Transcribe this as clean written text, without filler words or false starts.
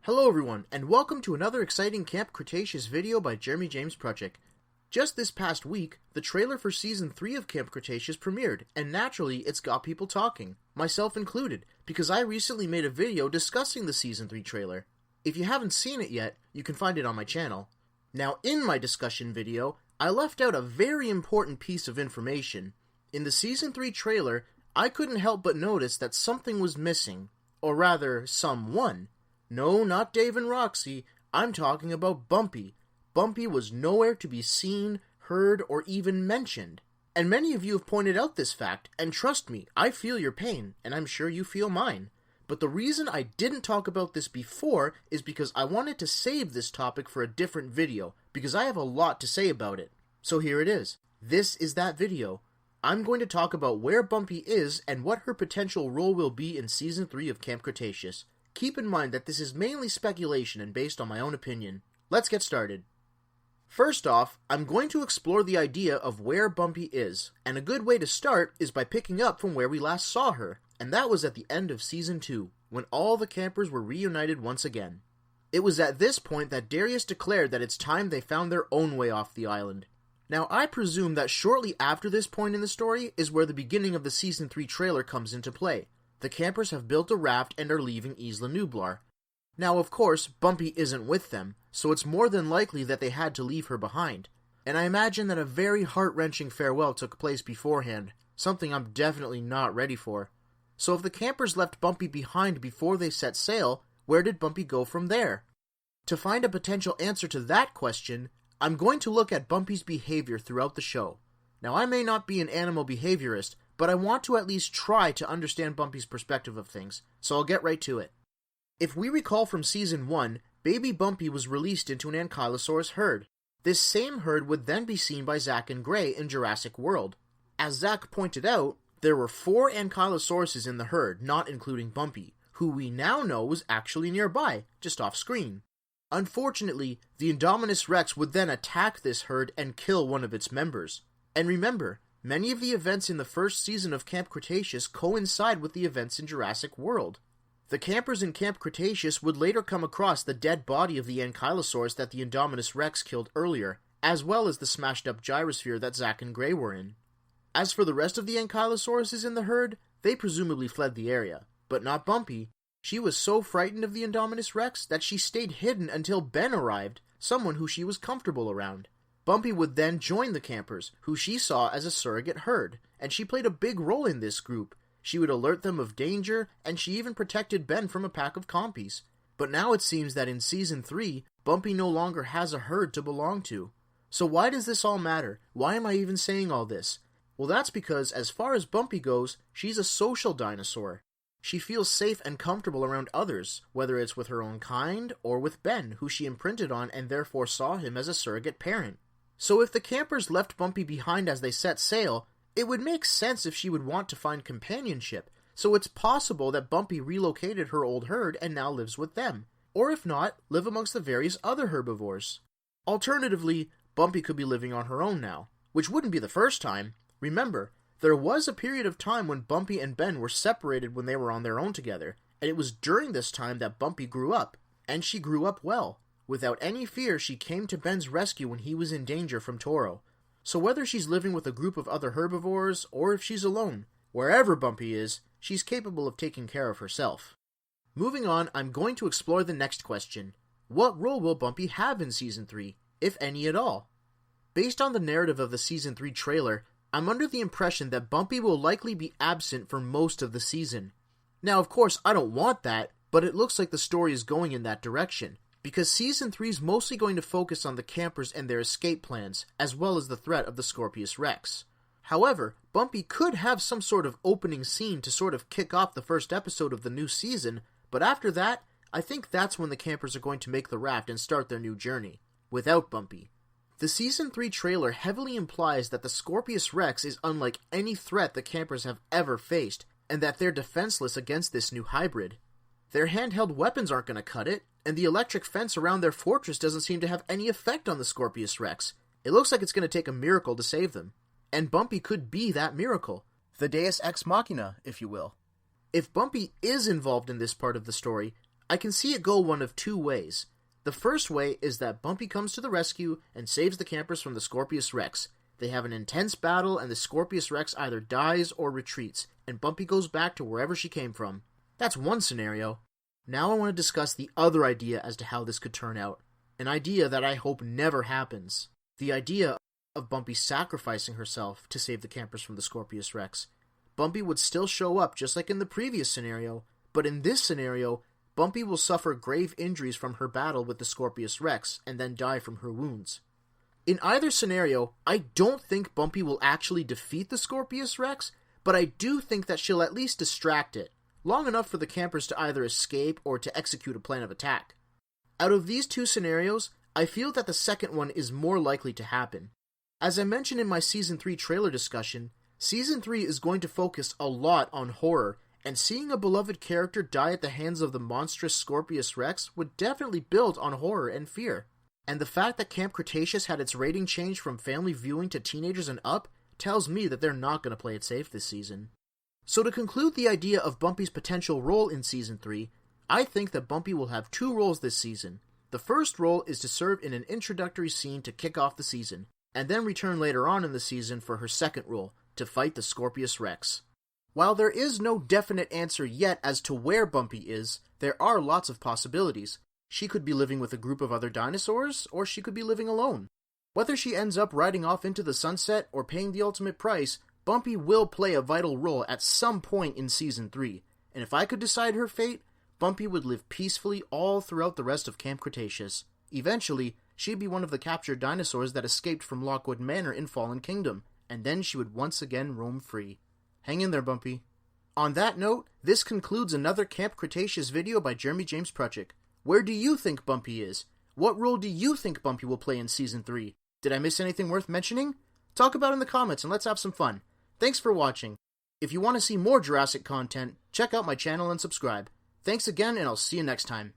Hello everyone, and welcome to another exciting Camp Cretaceous video by Jeremy James Project. Just this past week, the trailer for Season 3 of Camp Cretaceous premiered, and naturally it's got people talking, myself included, because I recently made a video discussing the Season 3 trailer. If you haven't seen it yet, you can find it on my channel. Now in my discussion video, I left out a very important piece of information. In the Season 3 trailer, I couldn't help but notice that something was missing, or rather, someone. No, not Dave and Roxy, I'm talking about Bumpy. Bumpy was nowhere to be seen, heard, or even mentioned. And many of you have pointed out this fact, and trust me, I feel your pain, and I'm sure you feel mine. But the reason I didn't talk about this before is because I wanted to save this topic for a different video, because I have a lot to say about it. So here it is. This is that video. I'm going to talk about where Bumpy is and what her potential role will be in Season 3 of Camp Cretaceous. Keep in mind that this is mainly speculation and based on my own opinion. Let's get started. First off, I'm going to explore the idea of where Bumpy is, and a good way to start is by picking up from where we last saw her, and that was at the end of Season 2, when all the campers were reunited once again. It was at this point that Darius declared that it's time they found their own way off the island. Now, I presume that shortly after this point in the story is where the beginning of the Season 3 trailer comes into play. The campers have built a raft and are leaving Isla Nublar. Now, of course, Bumpy isn't with them, so it's more than likely that they had to leave her behind. And I imagine that a very heart-wrenching farewell took place beforehand, something I'm definitely not ready for. So if the campers left Bumpy behind before they set sail, where did Bumpy go from there? To find a potential answer to that question, I'm going to look at Bumpy's behavior throughout the show. Now, I may not be an animal behaviorist, but I want to at least try to understand Bumpy's perspective of things, so I'll get right to it. If we recall from Season 1, baby Bumpy was released into an Ankylosaurus herd. This same herd would then be seen by Zach and Gray in Jurassic World. As Zach pointed out, there were 4 Ankylosauruses in the herd, not including Bumpy, who we now know was actually nearby, just off screen. Unfortunately, the Indominus Rex would then attack this herd and kill one of its members. And remember, many of the events in the first season of Camp Cretaceous coincide with the events in Jurassic World. The campers in Camp Cretaceous would later come across the dead body of the Ankylosaurus that the Indominus Rex killed earlier, as well as the smashed-up gyrosphere that Zach and Gray were in. As for the rest of the Ankylosauruses in the herd, they presumably fled the area, but not Bumpy. She was so frightened of the Indominus Rex that she stayed hidden until Ben arrived, someone who she was comfortable around. Bumpy would then join the campers, who she saw as a surrogate herd, and she played a big role in this group. She would alert them of danger, and she even protected Ben from a pack of compies. But now it seems that in Season 3, Bumpy no longer has a herd to belong to. So why does this all matter? Why am I even saying all this? Well, that's because, as far as Bumpy goes, she's a social dinosaur. She feels safe and comfortable around others, whether it's with her own kind, or with Ben, who she imprinted on and therefore saw him as a surrogate parent. So if the campers left Bumpy behind as they set sail, it would make sense if she would want to find companionship, so it's possible that Bumpy relocated her old herd and now lives with them, or if not, live amongst the various other herbivores. Alternatively, Bumpy could be living on her own now, which wouldn't be the first time. Remember, there was a period of time when Bumpy and Ben were separated when they were on their own together, and it was during this time that Bumpy grew up, and she grew up well. Without any fear, she came to Ben's rescue when he was in danger from Toro. So whether she's living with a group of other herbivores, or if she's alone, wherever Bumpy is, she's capable of taking care of herself. Moving on, I'm going to explore the next question. What role will Bumpy have in Season 3, if any at all? Based on the narrative of the Season 3 trailer, I'm under the impression that Bumpy will likely be absent for most of the season. Now, of course, I don't want that, but it looks like the story is going in that direction, because Season 3 is mostly going to focus on the campers and their escape plans, as well as the threat of the Scorpius Rex. However, Bumpy could have some sort of opening scene to sort of kick off the first episode of the new season, but after that, I think that's when the campers are going to make the raft and start their new journey, without Bumpy. The Season 3 trailer heavily implies that the Scorpius Rex is unlike any threat the campers have ever faced, and that they're defenseless against this new hybrid. Their handheld weapons aren't going to cut it, and the electric fence around their fortress doesn't seem to have any effect on the Scorpius Rex. It looks like it's going to take a miracle to save them. And Bumpy could be that miracle. The Deus Ex Machina, if you will. If Bumpy is involved in this part of the story, I can see it go one of two ways. The first way is that Bumpy comes to the rescue and saves the campers from the Scorpius Rex. They have an intense battle and the Scorpius Rex either dies or retreats, and Bumpy goes back to wherever she came from. That's one scenario. Now I want to discuss the other idea as to how this could turn out. An idea that I hope never happens. The idea of Bumpy sacrificing herself to save the campers from the Scorpius Rex. Bumpy would still show up just like in the previous scenario, but in this scenario, Bumpy will suffer grave injuries from her battle with the Scorpius Rex and then die from her wounds. In either scenario, I don't think Bumpy will actually defeat the Scorpius Rex, but I do think that she'll at least distract it, long enough for the campers to either escape or to execute a plan of attack. Out of these two scenarios, I feel that the second one is more likely to happen. As I mentioned in my Season 3 trailer discussion, Season 3 is going to focus a lot on horror, and seeing a beloved character die at the hands of the monstrous Scorpius Rex would definitely build on horror and fear. And the fact that Camp Cretaceous had its rating changed from family viewing to teenagers and up tells me that they're not going to play it safe this season. So to conclude the idea of Bumpy's potential role in Season 3, I think that Bumpy will have two roles this season. The first role is to serve in an introductory scene to kick off the season, and then return later on in the season for her second role, to fight the Scorpius Rex. While there is no definite answer yet as to where Bumpy is, there are lots of possibilities. She could be living with a group of other dinosaurs, or she could be living alone. Whether she ends up riding off into the sunset or paying the ultimate price, Bumpy will play a vital role at some point in Season 3, and if I could decide her fate, Bumpy would live peacefully all throughout the rest of Camp Cretaceous. Eventually, she'd be one of the captured dinosaurs that escaped from Lockwood Manor in Fallen Kingdom, and then she would once again roam free. Hang in there, Bumpy. On that note, this concludes another Camp Cretaceous video by Jeremy James Pruchik. Where do you think Bumpy is? What role do you think Bumpy will play in Season 3? Did I miss anything worth mentioning? Talk about it in the comments and let's have some fun. Thanks for watching. If you want to see more Jurassic content, check out my channel and subscribe. Thanks again, and I'll see you next time.